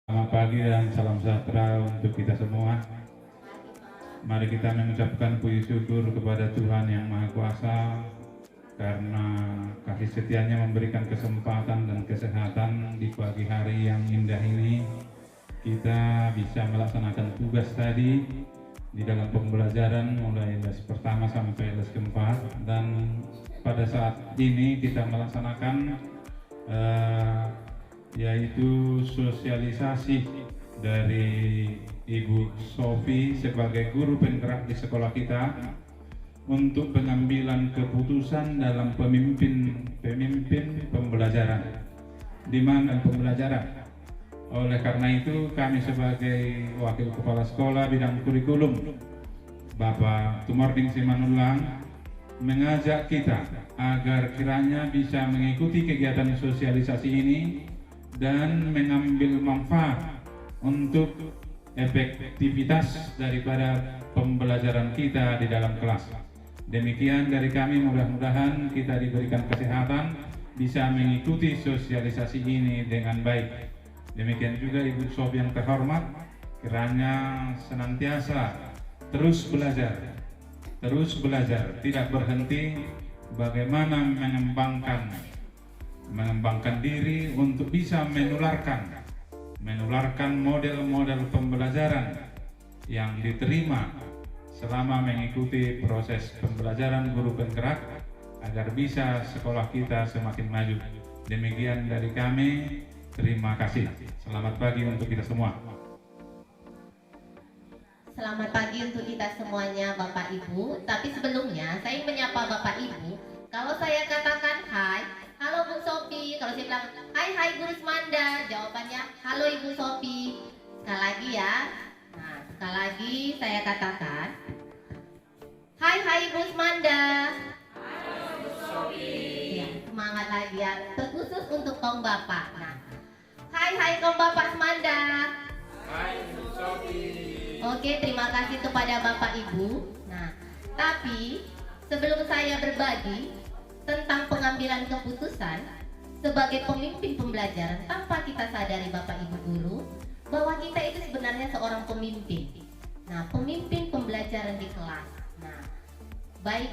Selamat pagi dan salam sejahtera untuk kita semua. Mari kita mengucapkan puji syukur kepada Tuhan Yang Maha Kuasa karena kasih setianya memberikan kesempatan dan kesehatan di pagi hari yang indah ini. Kita bisa melaksanakan tugas tadi di dalam pembelajaran mulai les pertama sampai les keempat, dan pada saat ini kita melaksanakan yaitu sosialisasi dari Ibu Sofi sebagai guru penggerak di sekolah kita untuk pengambilan keputusan dalam pemimpin pembelajaran di mana pembelajaran. Oleh karena itu kami sebagai wakil kepala sekolah bidang kurikulum Bapak Tumording Simanullah mengajak kita agar kiranya bisa mengikuti kegiatan sosialisasi ini dan mengambil manfaat untuk efektivitas daripada pembelajaran kita di dalam kelas. Demikian dari kami, mudah-mudahan kita diberikan kesehatan bisa mengikuti sosialisasi ini dengan baik. Demikian juga Ibu Sof yang terhormat, kiranya senantiasa terus belajar, tidak berhenti bagaimana mengembangkan diri untuk bisa menularkan model-model pembelajaran yang diterima selama mengikuti proses pembelajaran guru penggerak agar bisa sekolah kita semakin maju. Demikian dari kami, terima kasih. Selamat pagi untuk kita semua. Selamat pagi untuk kita semuanya Bapak Ibu. Tapi sebelumnya saya ingin menyapa Bapak Ibu. Kalau saya katakan hai, halo Bu Sofi. Kalau saya bilang hai Guru Semanda, jawabannya halo Ibu Sofi. Sekali lagi ya. Nah, sekali lagi saya katakan hai Ibu Semanda. Halo Ibu Sofi. Ya, semangat lagi ya. Terkhusus untuk kaum Bapak. Nah, hai kaum Bapak Semanda. Hai Ibu Sofi. Oke, terima kasih kepada Bapak Ibu. Nah, tapi sebelum saya berbagi tentang pengambilan keputusan sebagai pemimpin pembelajaran, tanpa kita sadari Bapak Ibu guru bahwa kita itu sebenarnya seorang pemimpin. Nah, pemimpin pembelajaran di kelas. Nah, baik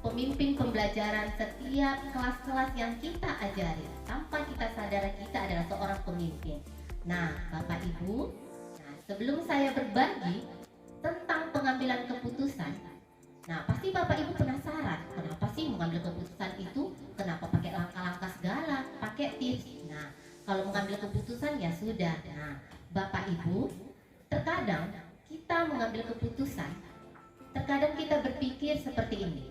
pemimpin pembelajaran setiap kelas-kelas yang kita ajari, tanpa kita sadari kita adalah seorang pemimpin. Nah, Bapak Ibu, sebelum saya berbagi tentang pengambilan keputusan, nah pasti Bapak Ibu penasaran, kenapa sih mengambil keputusan itu? Kenapa pakai langkah-langkah segala, pakai tips? Nah, kalau mengambil keputusan ya sudah. Nah, Bapak Ibu, terkadang kita mengambil keputusan, terkadang kita berpikir seperti ini.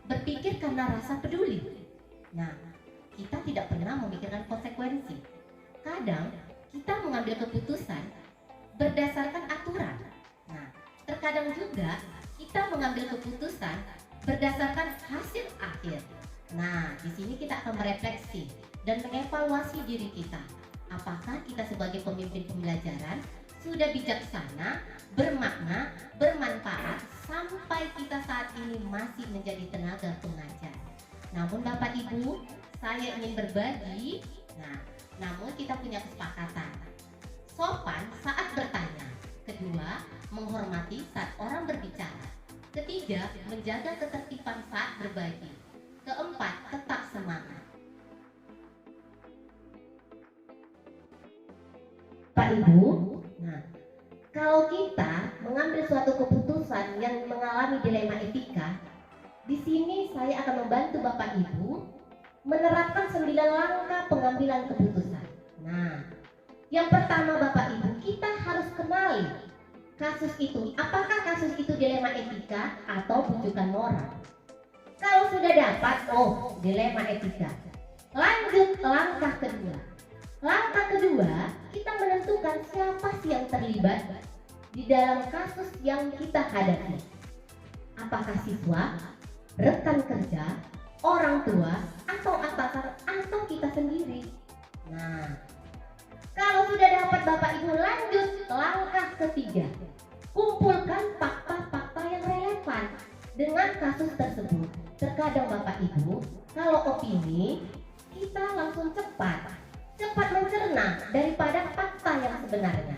Berpikir karena rasa peduli. Nah, kita tidak pernah memikirkan konsekuensi. Kadang kita mengambil keputusan berdasarkan aturan. Nah, terkadang juga kita mengambil keputusan berdasarkan hasil akhir. Nah, di sini kita akan merefleksi dan mengevaluasi diri kita. Apakah kita sebagai pemimpin pembelajaran sudah bijaksana, bermakna, bermanfaat sampai kita saat ini masih menjadi tenaga pengajar. Namun Bapak Ibu, saya ingin berbagi. Nah, namun kita punya kesepakatan. Sopan saat bertanya. Kedua, menghormati saat orang berbicara. Ketiga, menjaga ketertiban saat berbagi. Keempat, tetap semangat. Pak Ibu, nah, kalau kita mengambil suatu keputusan yang mengalami dilema etika, di sini saya akan membantu Bapak Ibu menerapkan 9 langkah pengambilan keputusan. Nah, yang pertama Bapak Ibu, kita harus kenali kasus itu. Apakah kasus itu dilema etika atau bujukan moral? Kalau sudah dapat, dilema etika. Lanjut langkah kedua. Langkah kedua, kita menentukan siapa sih yang terlibat di dalam kasus yang kita hadapi. Apakah siswa, rekan kerja, orang tua, atau atasan, atau kita sendiri. Nah, kalau sudah dapat Bapak Ibu, lanjut langkah ketiga. Kumpulkan fakta-fakta yang relevan dengan kasus tersebut. Terkadang Bapak Ibu, kalau opini kita langsung cepat mencerna daripada fakta sebenarnya.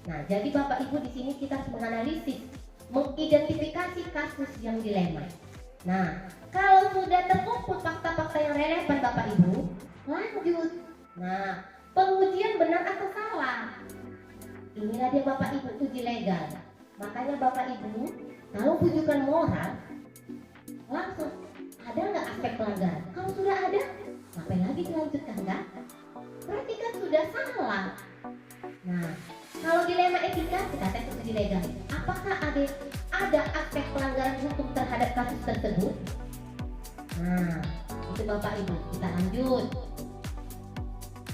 Nah, jadi Bapak Ibu di sini kita harus menganalisis, mengidentifikasi kasus yang dilema. Nah, kalau sudah terkumpul fakta-fakta yang relevan Bapak Ibu, lanjut. Nah, pengujian benar atau salah. Inilah dia Bapak Ibu uji legal. Makanya Bapak Ibu, kalau bujukan moral, langsung ada nggak aspek pelanggaran? Kalau sudah ada, ngapain lagi dilanjutkan kan? Berarti kan sudah salah. Nah, kalau dilema etika kita tes uji legal. Apakah ada aspek pelanggaran hukum terhadap kasus tersebut? Nah, itu Bapak Ibu, kita lanjut.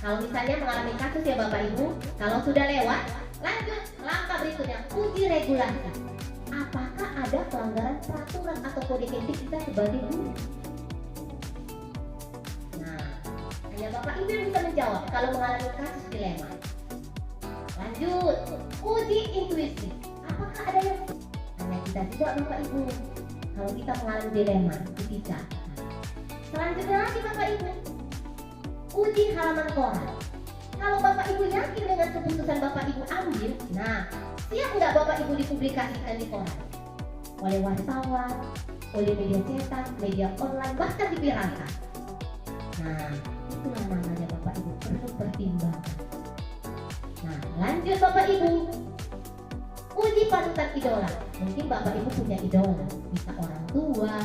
Kalau misalnya mengalami kasus ya Bapak Ibu, kalau sudah lewat, lanjut langkah berikutnya, uji regulasi. Apakah ada pelanggaran peraturan atau kode etik kita sebagai guru? Nah, hanya Bapak Ibu yang bisa menjawab kalau mengalami kasus dilema. Lanjut, uji intuisi. Apakah ada yang hanya kita juga Bapak Ibu kalau kita mengalami dilema etika? Selanjutnya lagi Bapak Ibu, uji halaman koran. Kalau Bapak Ibu yakin dengan keputusan Bapak Ibu ambil, nah siap nggak Bapak Ibu dipublikasikan di koran? Oleh wartawan, oleh media cetak, media online, bahkan diviralkan. Nah, itulah namanya Bapak Ibu perlu pertimbangan. Nah, lanjut Bapak Ibu, uji panutan idola. Mungkin Bapak Ibu punya idola, bisa orang tua,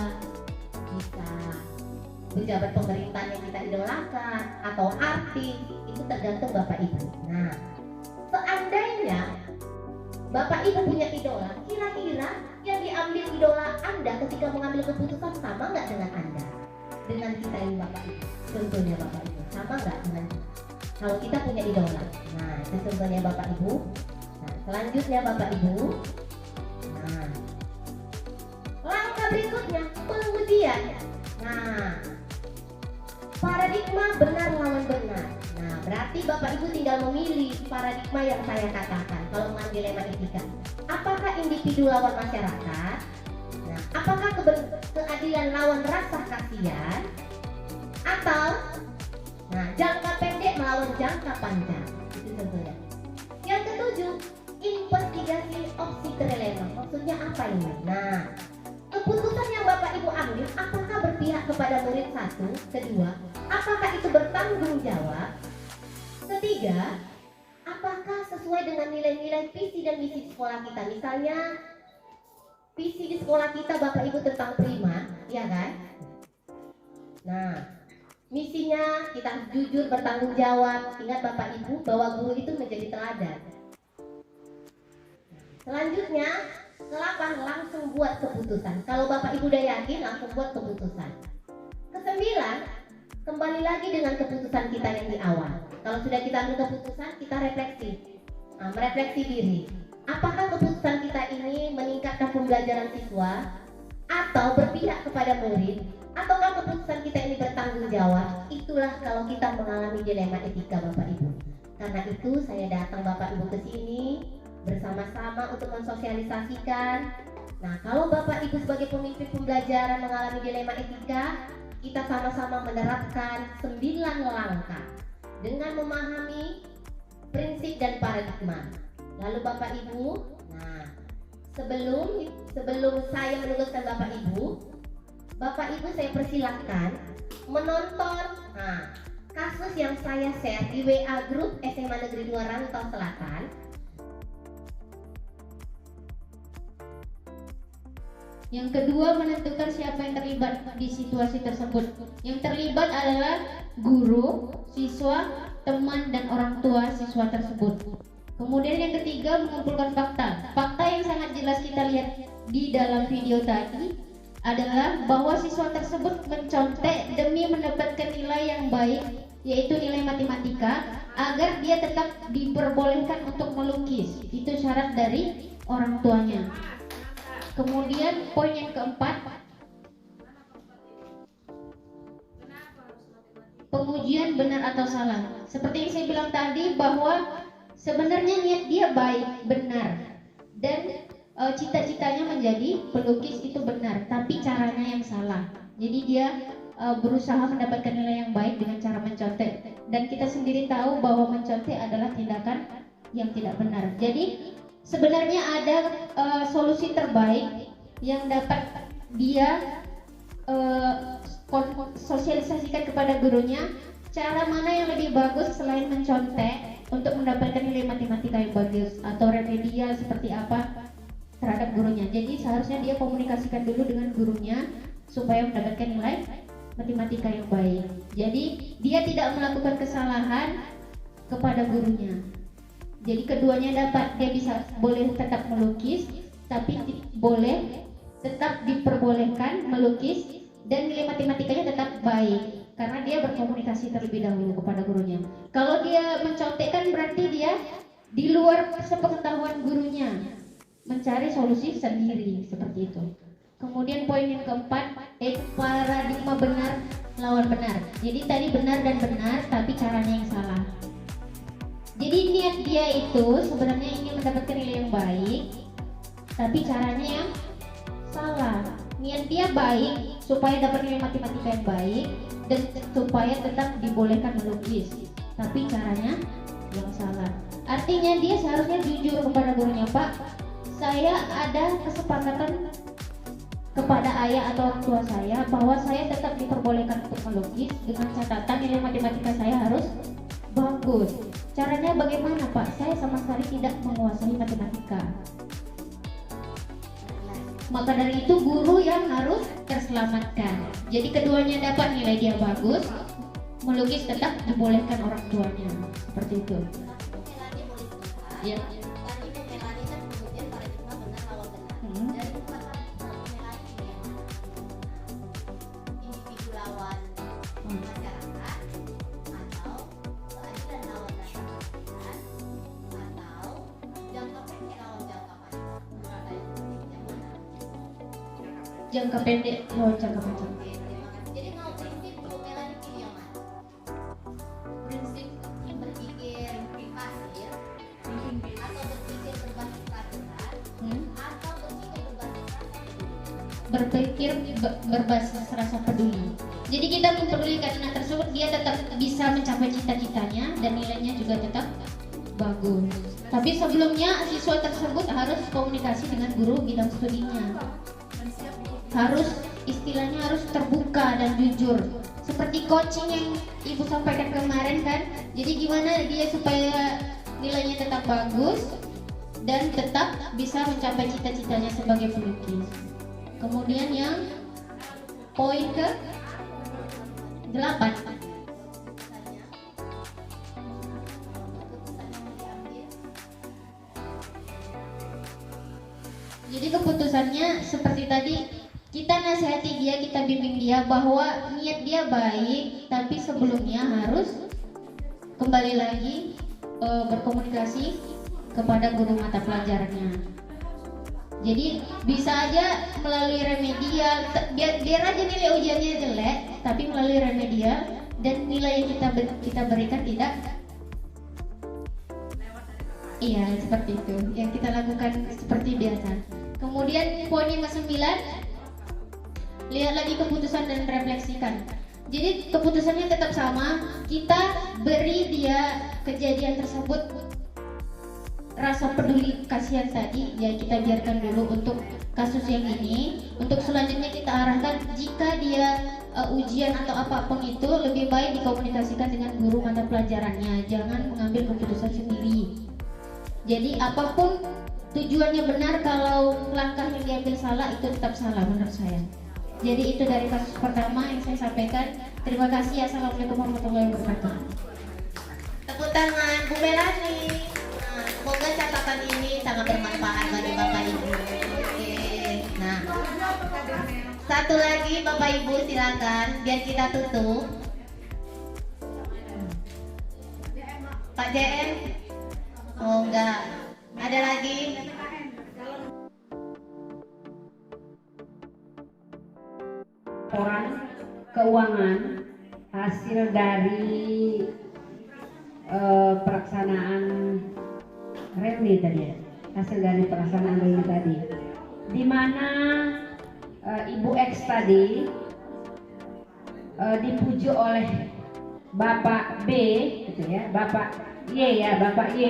bisa pejabat pemerintah yang kita idolakan, atau artis, itu tergantung Bapak Ibu. Nah, seandainya Bapak Ibu punya idola, kira-kira yang diambil idola Anda ketika mengambil keputusan sama nggak dengan Anda? Dengan kita ini Bapak Ibu, contohnya Bapak Ibu, sama nggak dengan kalau kita punya idola? Nah, itu contohnya Bapak Ibu. Nah, selanjutnya Bapak Ibu, nah, langkah berikutnya pengujian. Nah, paradigma benar lawan benar. Nah, berarti Bapak Ibu tinggal memilih paradigma yang saya katakan kalau mengambil dilema etika. Apakah individu lawan masyarakat? Nah, apakah keadilan lawan rasa kasihan? Atau jangka pendek melawan jangka panjang? Itu contohnya. Yang ketujuh, investigasi opsi kerelevan. Maksudnya apa ini? Nah, keputusan yang Bapak Ibu ambil, apakah berpihak kepada murid satu? Kedua, apakah itu bertanggung jawab? Ketiga, apakah sesuai dengan nilai-nilai visi dan misi sekolah kita? Misalnya, visi di sekolah kita Bapak Ibu tentang prima, ya kan? Nah, misinya kita harus jujur, bertanggung jawab. Ingat Bapak Ibu bahwa guru itu menjadi teladan. Selanjutnya, ke-8, langsung buat keputusan. Kalau Bapak Ibu udah yakin, langsung buat keputusan. Ke-9, kembali lagi dengan keputusan kita yang di awal. Kalau sudah kita ambil keputusan, kita refleksi. Nah, merefleksi diri. Apakah keputusan kita ini meningkatkan pembelajaran siswa? Atau berpihak kepada murid? Ataukah keputusan kita ini bertanggung jawab? Itulah kalau kita mengalami dilema etika Bapak Ibu. Karena itu saya datang Bapak Ibu ke sini bersama-sama untuk mensosialisasikan. Nah, kalau Bapak Ibu sebagai pemimpin pembelajaran mengalami dilema etika, kita sama-sama menerapkan 9 langkah dengan memahami prinsip dan paradigma. Lalu Bapak Ibu, nah sebelum saya menugaskan Bapak Ibu saya persilahkan menonton kasus yang saya share di WA Group SMA Negeri 2 Rantau Selatan. Yang kedua, menentukan siapa yang terlibat di situasi tersebut. Yang terlibat adalah guru, siswa, teman, dan orang tua siswa tersebut. Kemudian yang ketiga, mengumpulkan fakta. Fakta yang sangat jelas kita lihat di dalam video tadi adalah bahwa siswa tersebut mencontek demi mendapatkan nilai yang baik, yaitu nilai matematika, agar dia tetap diperbolehkan untuk melukis. Itu syarat dari orang tuanya. Kemudian poin yang keempat, pengujian benar atau salah. Seperti yang saya bilang tadi bahwa sebenarnya niat dia baik, benar, dan cita-citanya menjadi pelukis itu benar, tapi caranya yang salah. Jadi dia berusaha mendapatkan nilai yang baik dengan cara mencontek. Dan kita sendiri tahu bahwa mencontek adalah tindakan yang tidak benar. Jadi sebenarnya ada solusi terbaik yang dapat dia sosialisasikan kepada gurunya. Cara mana yang lebih bagus selain mencontek untuk mendapatkan nilai matematika yang bagus, atau remedial seperti apa terhadap gurunya. Jadi seharusnya dia komunikasikan dulu dengan gurunya supaya mendapatkan nilai matematika yang baik. Jadi dia tidak melakukan kesalahan kepada gurunya. Jadi keduanya dapat, dia bisa boleh tetap melukis, tapi boleh tetap diperbolehkan melukis dan nilai matematikanya tetap baik karena dia berkomunikasi terlebih dahulu kepada gurunya. Kalau dia mencontekkan berarti dia di luar sepengetahuan gurunya, mencari solusi sendiri seperti itu. Kemudian poin yang keempat, paradigma benar lawan benar. Jadi tadi benar dan benar, tapi caranya yang salah. Jadi niat dia itu sebenarnya ingin mendapatkan nilai yang baik, tapi caranya yang salah. Niat dia baik supaya dapat nilai matematika yang baik dan supaya tetap dibolehkan melukis, tapi caranya yang salah. Artinya dia seharusnya jujur kepada gurunya, Pak, saya ada kesepakatan kepada ayah atau orang tua saya bahwa saya tetap diperbolehkan untuk melukis dengan catatan nilai matematika saya harus bagus. Caranya bagaimana, Pak? Saya sama sekali tidak menguasai matematika. Maka dari itu guru yang harus terselamatkan. Jadi keduanya dapat nilai dia bagus, melukis tetap dibolehkan orang tuanya. Seperti itu. Ya. Tadi Melani kan kemudian paradigma benar lawan benar. Dari empat paradigma individu lawan masyarakat, atau keadilan lawan masyarakat, atau jangka pendek lawan jangka panjang. Ada yang mana? Jangka pendek lawan jangka panjang. Oke, terima kasih. Jadi mau prinsip Bu Melani pilih yang mana? Prinsip yang berpikir pasif, atau berpikir berbasis peraturan, atau berpikir berbasis rasa? Berpikir berbasis rasa peduli. Jadi kita mempedulikan anak tersebut, dia tetap bisa mencapai cita-citanya dan nilainya juga tetap bagus. Tapi sebelumnya siswa tersebut harus komunikasi dengan guru bidang studinya. Harus istilahnya harus terbuka dan jujur. Seperti coaching yang Ibu sampaikan kemarin kan. Jadi gimana dia supaya nilainya tetap bagus dan tetap bisa mencapai cita-citanya sebagai pelukis. Kemudian yang poin ke 8. Jadi keputusannya seperti tadi, kita nasihati dia, kita bimbing dia bahwa niat dia baik, tapi sebelumnya harus kembali lagi berkomunikasi kepada guru mata pelajarannya. Jadi bisa aja melalui remedial, biar aja nilai ujiannya jelek, tapi melalui remedial dan nilai yang kita berikan tidak. Iya, seperti itu yang kita lakukan seperti biasa. Kemudian poin yang ke-9, lihat lagi keputusan dan refleksikan. Jadi keputusannya tetap sama, kita beri dia kejadian tersebut rasa peduli kasihan tadi, ya kita biarkan dulu untuk kasus yang ini. Untuk selanjutnya kita arahkan jika dia ujian atau apapun itu lebih baik dikomunikasikan dengan guru mata pelajarannya, jangan mengambil keputusan sendiri. Jadi apapun tujuannya benar, kalau langkah yang diambil salah itu tetap salah menurut saya. Jadi itu dari kasus pertama yang saya sampaikan. Terima kasih. Assalamualaikum warahmatullahi wabarakatuh. Tepuk tangan Bu Melani. Nah, semoga catatan ini sangat bermanfaat bagi Bapak Ibu. Oke. Nah, satu lagi Bapak Ibu silakan biar kita tutup. Pak JM. Oh enggak. Ada lagi? Laporan keuangan hasil dari pelaksanaan reuni tadi ya, hasil dari pelaksanaan reuni tadi, di mana Ibu X tadi dipuji oleh Bapak B, gitu ya, Bapak Y ya, Bapak Y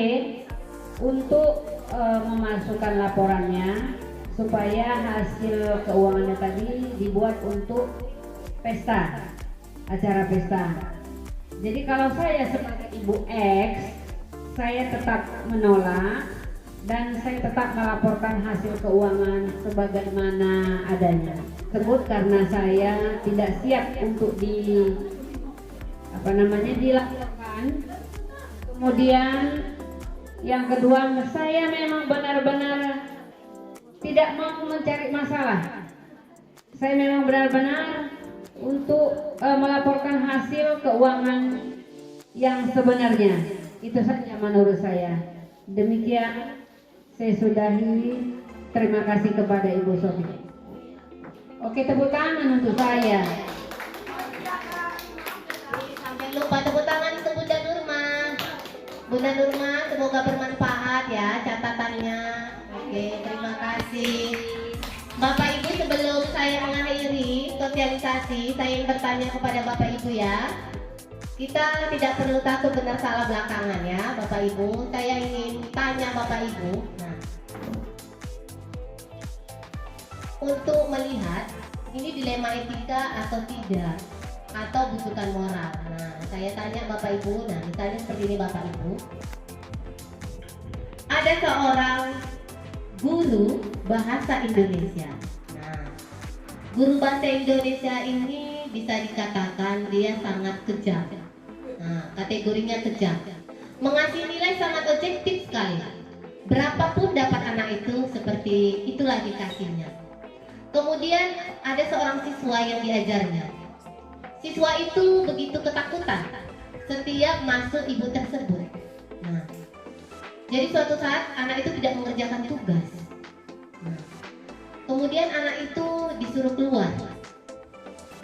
untuk memasukkan laporannya supaya hasil keuangannya tadi dibuat untuk pesta, acara pesta. Jadi kalau saya sebagai Ibu X, saya tetap menolak dan saya tetap melaporkan hasil keuangan sebagaimana adanya. Sebut karena saya tidak siap untuk dilakukan. Kemudian yang kedua, saya memang benar-benar tidak mau mencari masalah. Saya memang benar-benar untuk melaporkan hasil keuangan yang sebenarnya. Itu saja menurut saya. Demikian saya sudahi. Terima kasih kepada Ibu Sofi. Oke, tepuk tangan untuk saya. Sampai lupa tepuk tangan untuk Bunda Nurma. Bunda Nurma, semoga bermanfaat ya catatannya. Oke, terima kasih. Bapak Ibu, sebelum saya mengakhiri sosialisasi, saya ingin bertanya kepada Bapak Ibu ya. Kita tidak perlu takut benar salah belakangan ya, Bapak Ibu. Saya ingin tanya Bapak Ibu. Nah, untuk melihat ini dilema etika atau tidak, atau butuhkan moral. Nah, saya tanya Bapak Ibu. Nah, misalnya seperti ini Bapak Ibu. Ada seorang guru bahasa Indonesia. Nah, guru bahasa Indonesia ini bisa dikatakan dia sangat kejam. Nah, kategorinya kejam. Mengasih nilai sangat objektif sekali. Berapapun dapat anak itu, seperti itulah dikasihnya. Kemudian ada seorang siswa yang diajarnya. Siswa itu begitu ketakutan setiap masuk ibu tersebut. Nah, jadi suatu saat anak itu tidak mengerjakan tugas. Nah, kemudian anak itu disuruh keluar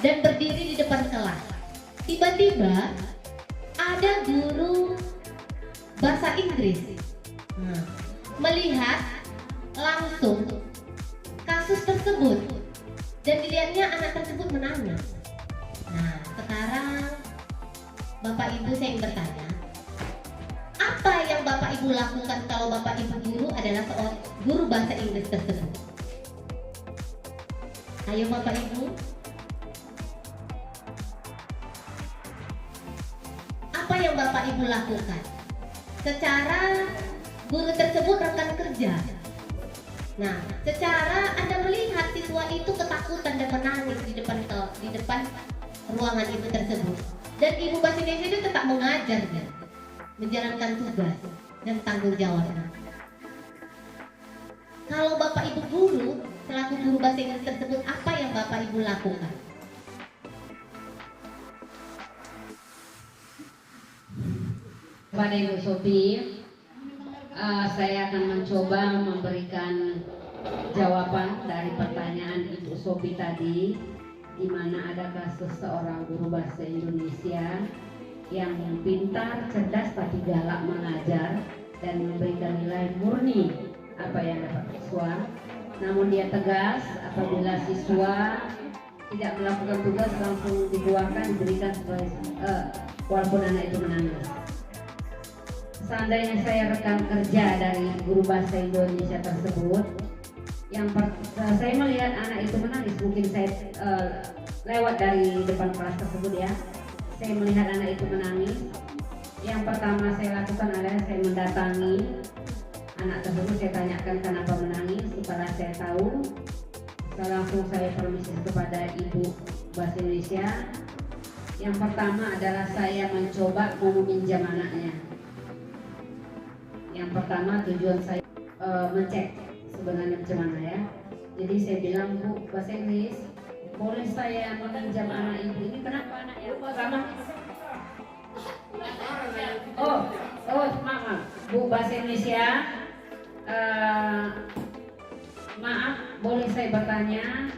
dan berdiri di depan kelas. Tiba-tiba ada guru bahasa Inggris melihat langsung kasus tersebut dan dilihatnya anak tersebut menangis. Nah, sekarang Bapak Ibu saya ingin bertanya, apa yang Bapak Ibu lakukan kalau Bapak Ibu guru adalah seorang guru bahasa Inggris tersebut? Ayo Bapak Ibu. Apa yang Bapak Ibu lakukan? Secara guru tersebut rekan kerja. Nah, secara Anda melihat siswa itu ketakutan dan menangis di depan ruangan ibu tersebut. Dan ibu bahasa Indonesia itu tetap mengajar dan menjalankan tugas dan tanggung jawabnya. Kalau Bapak Ibu guru, selaku guru bahasa Inggris tersebut, apa yang Bapak Ibu lakukan? Kepada Ibu Sofi, saya akan mencoba memberikan jawaban dari pertanyaan Ibu Sofi tadi, di mana ada kasus seorang guru bahasa Indonesia yang pintar, cerdas, tapi galak mengajar dan memberikan nilai murni apa yang dapat siswa. Namun dia tegas apabila siswa tidak melakukan tugas langsung dikeluarkan, diberikan walaupun anak itu menangis. Seandainya saya rekan kerja dari guru bahasa Indonesia tersebut, saya melihat anak itu menangis, mungkin saya lewat dari depan kelas tersebut ya, saya melihat anak itu menangis. Yang pertama saya lakukan adalah saya mendatangi anak tersebut, saya tanyakan kenapa menangis. Setelah saya tahu, langsung saya permisi kepada ibu bahasa Indonesia. Yang pertama adalah saya mencoba meminjam anaknya. Yang pertama tujuan saya mencek sebenarnya macam mana ya. Jadi saya bilang, Bu bahasa Inggris, boleh saya meminjam anak ibu ini? Kenapa anaknya sama? Maaf, Bu bahasa Indonesia, maaf, boleh saya bertanya?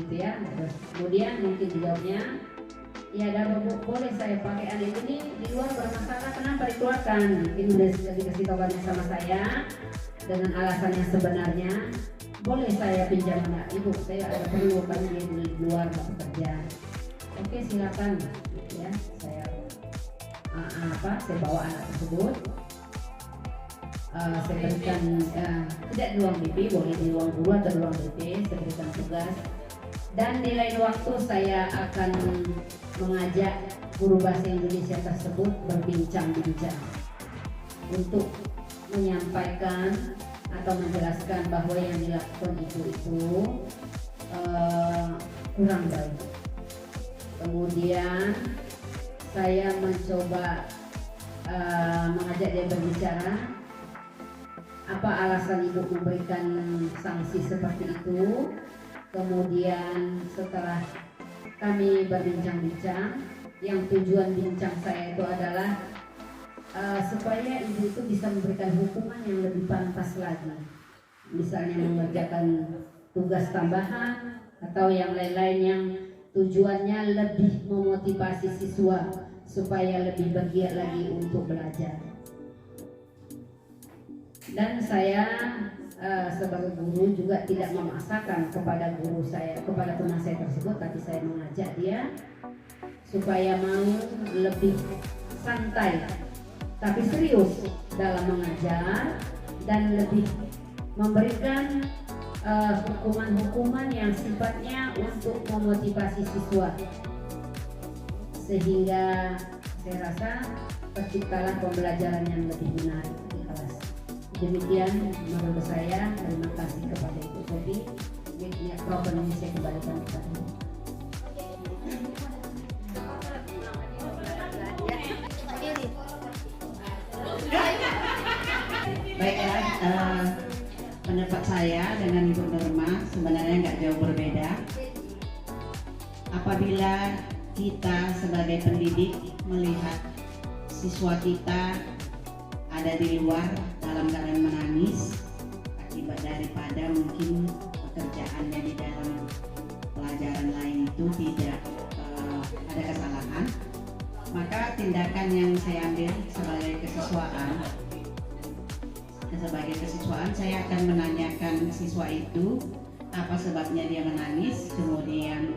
Gitu ya. Kemudian mungkin dijawabnya, ya ada Bu, boleh saya pakai anak ini di luar bermasalah, kenapa dikeluarkan? Mungkin sudah dikasih tahuannya sama saya dengan alasan yang sebenarnya. Boleh saya pinjam anak ibu, saya ada perlu kan dia di luar bekerja. Oke, silakan ya. Saya bawa anak tersebut. saya berikan tidak di ruang BP, boleh di ruang guru atau di ruang BP, saya berikan tugas. Dan di lain waktu saya akan mengajak guru bahasa Indonesia tersebut berbincang-bincang untuk menyampaikan atau menjelaskan bahwa yang dilakukan itu kurang baik. Kemudian saya mencoba mengajak dia berbicara, apa alasan ibu memberikan sanksi seperti itu. Kemudian setelah kami berbincang-bincang, yang tujuan bincang saya itu adalah supaya ibu itu bisa memberikan hukuman yang lebih pantas lagi, misalnya mengerjakan tugas tambahan atau yang lain-lain yang tujuannya lebih memotivasi siswa supaya lebih bergiat lagi untuk belajar. Dan saya sebagai guru juga tidak memaksakan kepada guru saya, kepada teman saya tersebut, tapi saya mengajak dia supaya mau lebih santai tapi serius dalam mengajar dan lebih memberikan hukuman-hukuman yang sifatnya untuk memotivasi siswa, sehingga saya rasa terciptalah pembelajaran yang lebih menarik di kelas. Demikian menurut saya. Terima kasih kepada Ibu Sophie. Mikrofon ini saya kembalikan kepada Ibu. Baiklah, pendapat saya dengan Ibu Norma sebenarnya nggak jauh berbeda. Apabila kita sebagai pendidik melihat siswa kita ada di luar dalam keadaan menangis akibat daripada mungkin pekerjaannya di dalam pelajaran lain itu tidak ada kesalahan, maka tindakan yang saya ambil sebagai kesiswaan, saya akan menanyakan siswa itu apa sebabnya dia menangis. Kemudian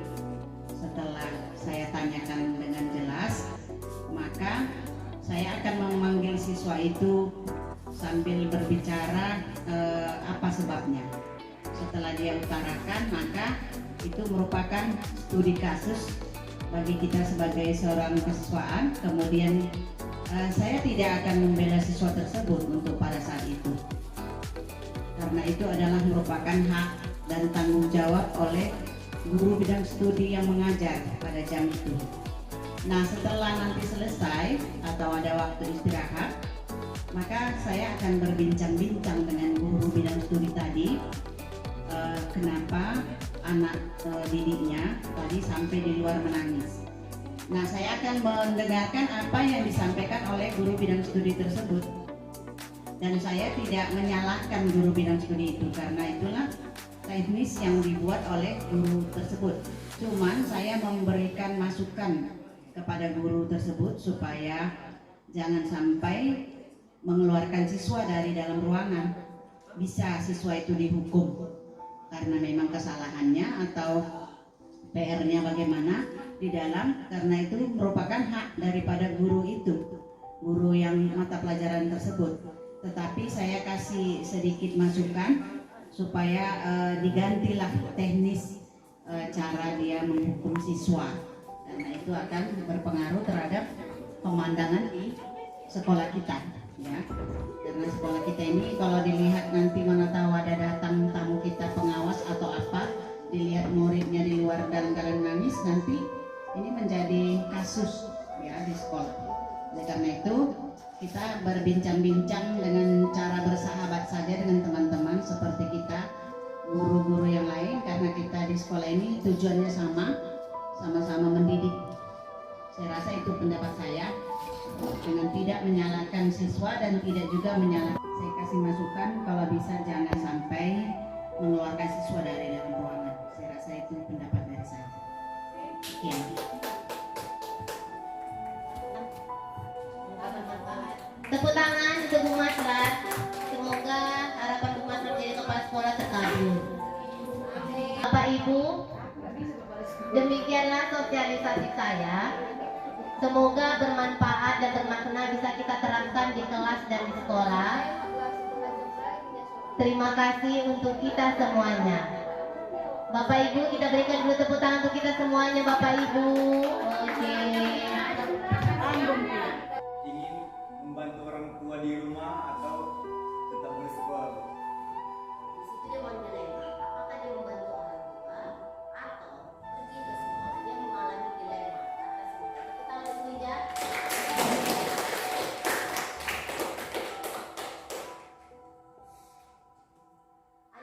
setelah saya tanyakan dengan jelas, maka saya akan memanggil siswa itu sambil berbicara apa sebabnya. Setelah dia utarakan, maka itu merupakan studi kasus bagi kita sebagai seorang kesiswaan. Kemudian saya tidak akan membela siswa tersebut untuk pada saat itu, karena itu adalah merupakan hak dan tanggung jawab oleh guru bidang studi yang mengajar pada jam itu. Nah, setelah nanti selesai atau ada waktu istirahat, maka saya akan berbincang-bincang dengan guru bidang studi tadi, kenapa anak didiknya tadi sampai di luar menangis. Nah, saya akan mendengarkan apa yang disampaikan oleh guru bidang studi tersebut, dan saya tidak menyalahkan guru bidang studi itu, karena itulah teknis yang dibuat oleh guru tersebut. Cuman saya memberikan masukan kepada guru tersebut supaya jangan sampai mengeluarkan siswa dari dalam ruangan. Bisa siswa itu dihukum karena memang kesalahannya atau PR-nya bagaimana di dalam, karena itu merupakan hak daripada guru itu, guru yang mata pelajaran tersebut. Tetapi saya kasih sedikit masukan supaya digantilah teknis cara dia menghukum siswa, karena itu akan berpengaruh terhadap pemandangan di sekolah kita, ya. Karena sekolah kita ini kalau dilihat nanti mana tahu ada datang tamu kita pengawas atau apa, dilihat muridnya di luar dalam keadaan nangis, nanti ini menjadi kasus, ya, di sekolah. Oleh karena itu kita berbincang-bincang dengan cara bersahabat saja dengan teman-teman seperti kita guru-guru yang lain, karena kita di sekolah ini tujuannya sama-sama mendidik. Saya rasa itu pendapat saya, dengan tidak menyalahkan siswa dan tidak juga menyalahkan. Saya kasih masukan kalau bisa jangan sampai mengeluarkan siswa dari dalam ruangan. Saya rasa itu pendapat dari saya. Ya. Tepuk tangan untuk Bu Masrat. Semoga harapan Bu Masrat jadi kepala sekolah terkabul. Bapak Ibu, demikianlah sosialisasi saya. Semoga bermanfaat dan bermakna bisa kita terapkan di kelas dan di sekolah. Terima kasih untuk kita semuanya. Bapak Ibu, kita berikan dulu tepuk tangan untuk kita semuanya, Bapak Ibu. Oke. Ingin membantu orang tua di rumah atau tetap bersekolah? Di situ dia mau dilema. Apakah dia membantu orang tua atau pergi ke sekolah? Dia mengalami dilema. Atas kita tepuk tangan dulu ya.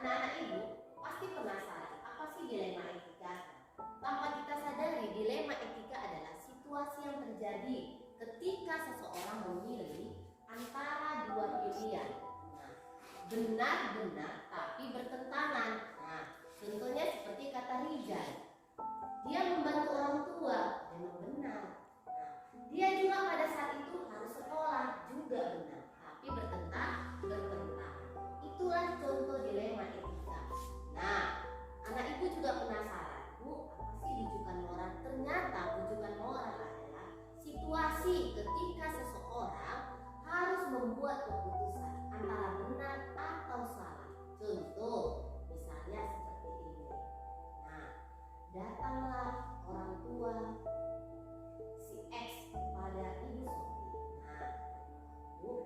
Anak-anak ibu pasti penasaran, apa sih dilema etika? Tanpa kita sadari, dilema etika adalah situasi yang terjadi ketika seseorang memilih antara dua pilihan. Nah, benar-benar tapi bertentangan. Nah, contohnya seperti kata Rizal. Dia membantu orang tua, memang benar. Nah, dia juga pada saat itu harus sekolah, juga benar. Tapi bertentangan. Itulah contoh dilema etika. Nah, anak ibu juga penasaran, Bu, apa sih rujukan moral? Ternyata rujukan moral adalah situasi ketika seseorang harus membuat keputusan antara benar atau salah. Contoh, misalnya seperti ini. Nah, datanglah orang tua si X kepada Ibu Sophie. Nah, Bu,